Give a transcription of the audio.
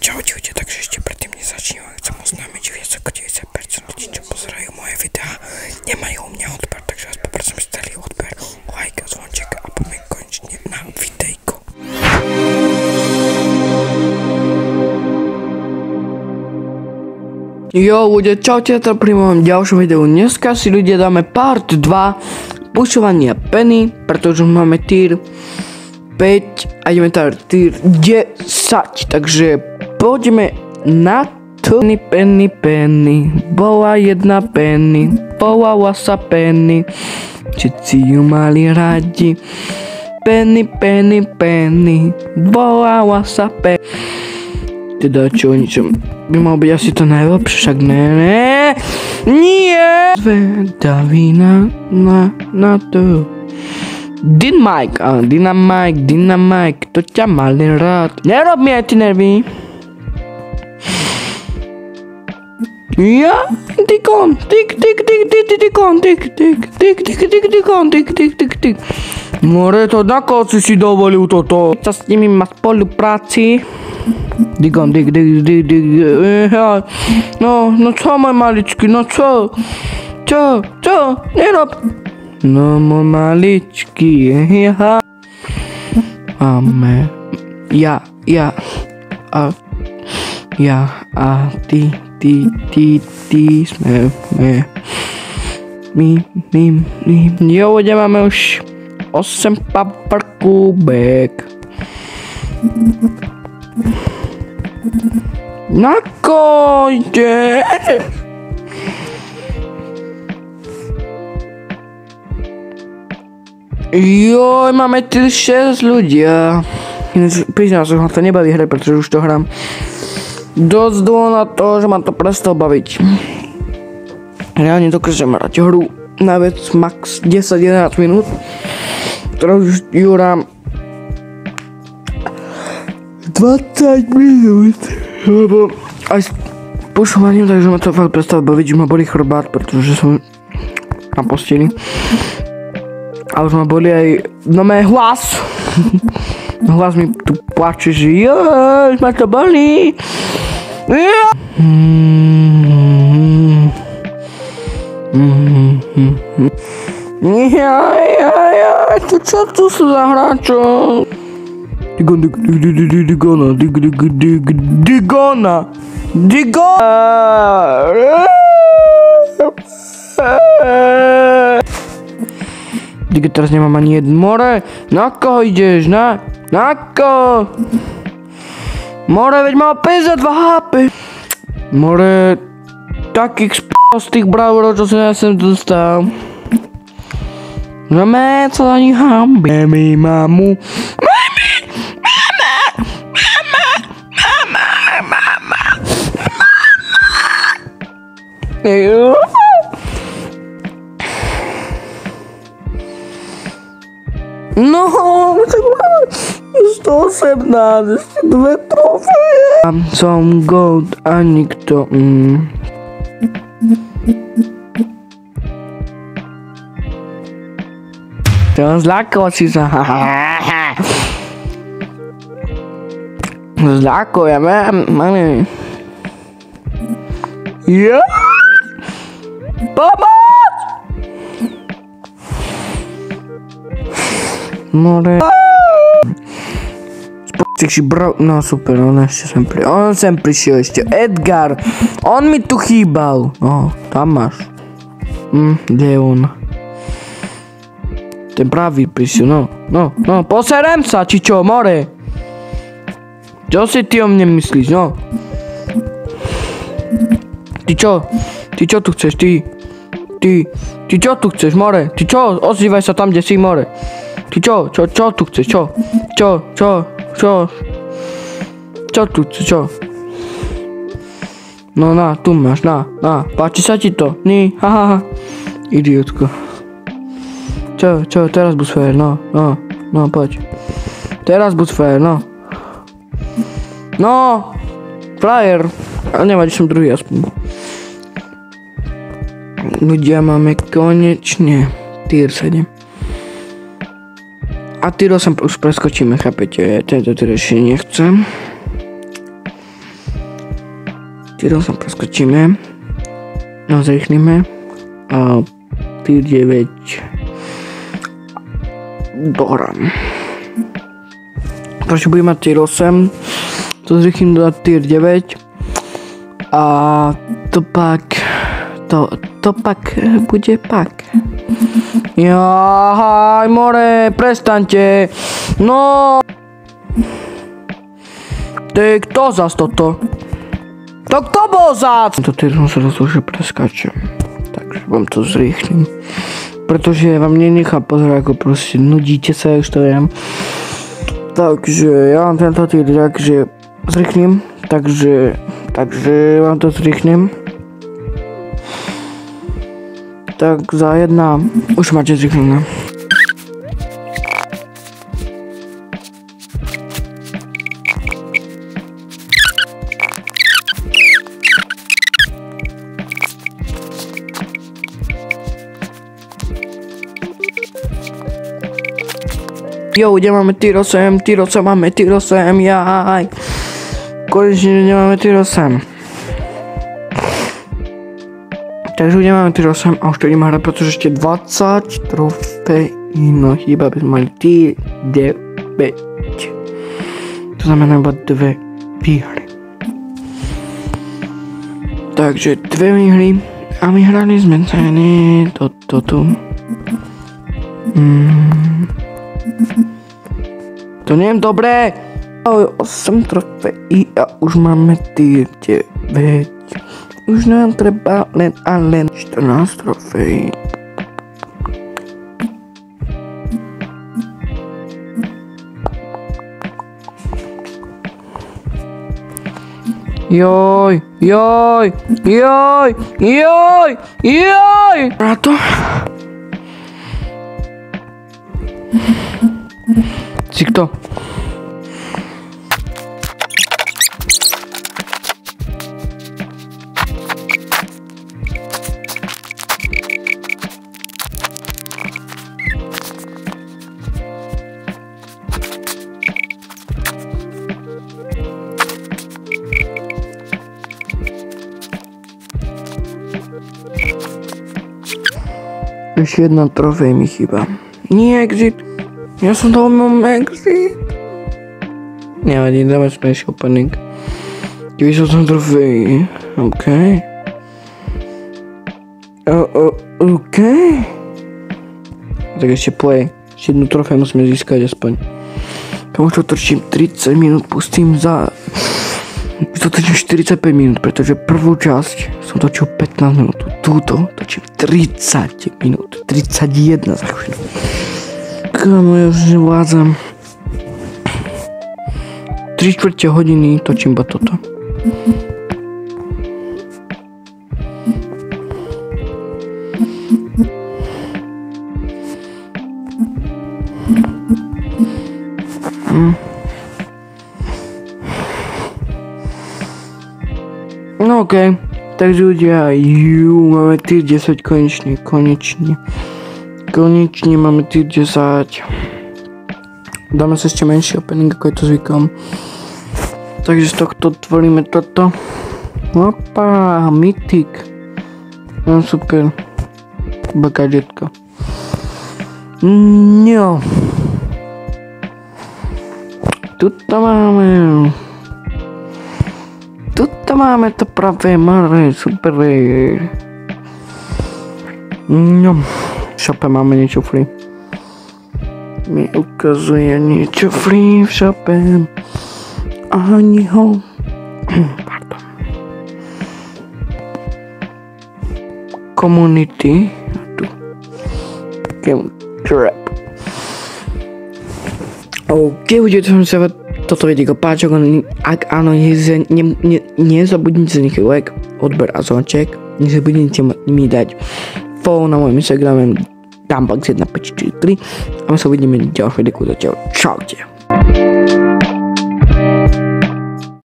Čaute, takže ešte predtým nezačnem, chcem oznámiť viac ako 90% ľudí, čo pozerajú moje videá, nemajú u mňa odber, takže vás poprosím stali odber, like a zvonček a poďme konečne na videjko. Jo, ľudia, čaute, pri mojom ďalšom videu. Dneska si ľudia dáme part 2 pušovania Penny, pretože máme tier 5 a ideme tam tier 10, takže poďme na to. Penny, bola jedna Penny, volala sa Penny, všetci ju mali radi. Penny, volala sa Penny. Teda čo, ničom by mal byť asi to najlepšie, však nie. Zvedavý na to. Dynamike, to ťa mali rád. Nerob mi aj ty nervy. Ja, tikon, tik. More to, na koho si dovolil toto? Sa s nimi má spolupráci. Digon, no co môj maličky, no čo, nerob. No môj maličky, máme, ja a ty sme, my, jo, ľudia, máme už 8 paprkúbek. Nakojde! Joj, máme 6 ľudia. Priznám sa, ma to nebaví hrať, pretože už to hrám dosť dlho na to, že ma to prestal baviť. Reálne dokážem hrať hru na vec max 10-11 minút, ktorú už hrám 20 minút, lebo aj s pušovaním, takže ma to fakt prestáva baviť, že ma boli chrbát, pretože som na posteli. A už ma boli aj, no mé hlas. Hlas mi tu plače, že joj, ma to bolí. Čo tu sú za hráčov? Digona. Digo, teraz nemám ani jeden. More, na koho ideš? Na koho? More, veď mal 52 HP. More, takých z tých bravúrov, čo som ja sem dostal. No mé, co za nich hambi. Mamu. No, 118, ešte 2 trofeje. Som gold a nikto. Zľakol si sa. Zľakol, ja mám. Ja? Pomoc! More. Spôjčekši bro... No super, on sem prišiel ešte. Edgar! On mi tu chýbal. No, tam máš. Kde je on? Ten pravý prišiel, no, poserem sa, či čo, more? Čo si ty o mne myslíš, no? Ty čo tu chceš, ty čo tu chceš, more? Ty čo, ozývaj sa tam, kde si, more? Ty čo tu chceš, čo tu chceš, čo? No na, tu máš, na, páči sa ti to, haha, idiotko. Čo, teraz buď fér, no, poď. Teraz buď fér, no, frajer, ale nevadí, som druhý aspoň. Ľudia, máme konečne tier 7. A tier 8 už preskočíme, chápete, tento tier ešte nechcem. tier 8 preskočíme. No, zrýchlime. A tier 9 dohrám. Proč budem mať tier 8, to zrýchlím do tier 9 a to pak bude pak. Jaj, more, prestaňte. No. Ty, kto zas toto? To kto bol zas? To tier som sa rozložil preskáčem. Takže vám to zrýchlim. Protože vám nenechám pozerať, ako proste nudíte sa, už to viem. Takže ja vám tento tier takže zrýchlim. Takže vám to zrýchlim. Tak za jedna už máte zrýchlené. Jo, kde máme tier 8, máme tier 8, jaj. Konečne nemáme tier 8. Takže už nemáme tier 8 a už to ideme hrať, pretože ešte 20 trofejí, no chýba, aby sme mali tier 9. To znamená iba 2 výhry. Takže 2 výhry a my hrali sme ceny toto tu. To nie je dobré. 8 trofejí a už máme tier 9. Už nám treba len 14 trofejí. Joj. Brato. Si kto? Ešte jedna trofej mi chýba. Nie exit. Ja som dal mám exit. Nevadí, dáme späť opening. 98 trofej. OK. OK. Tak ešte play. Ešte jednu trofej musíme získať aspoň. Kamu to točím 30 minút, pustím za... Už to točím 45 minút, pretože prvú časť som točil 15 minút. Túto točím 30 minút. 31 za chvíľu. Kámo, ja už nevládzam. 3/4 hodiny točím iba toto. No okej. Takže ľudia, máme tier 10 konečne. Konečne máme tier 10. Dáme sa ešte menší opening, ako je to zvykom. Takže z tohto tvoríme toto. Opa, mythic. No super. Gadgetka. No. Tuto máme to pravé more, super. No. V shope máme niečo free. Mi ukazuje niečo free v shope. Ani ho. Pardon. Community. Tu. Game trap. OK, ľudia, to som sa toto vidieť páčok, ak áno, nezabudnite zanechať like, odber a zvonček, nezabudnite mi dať follow na mojom Instagrame Dumbbugs1543 a my sa uvidíme v ďalšej videu. Čaute.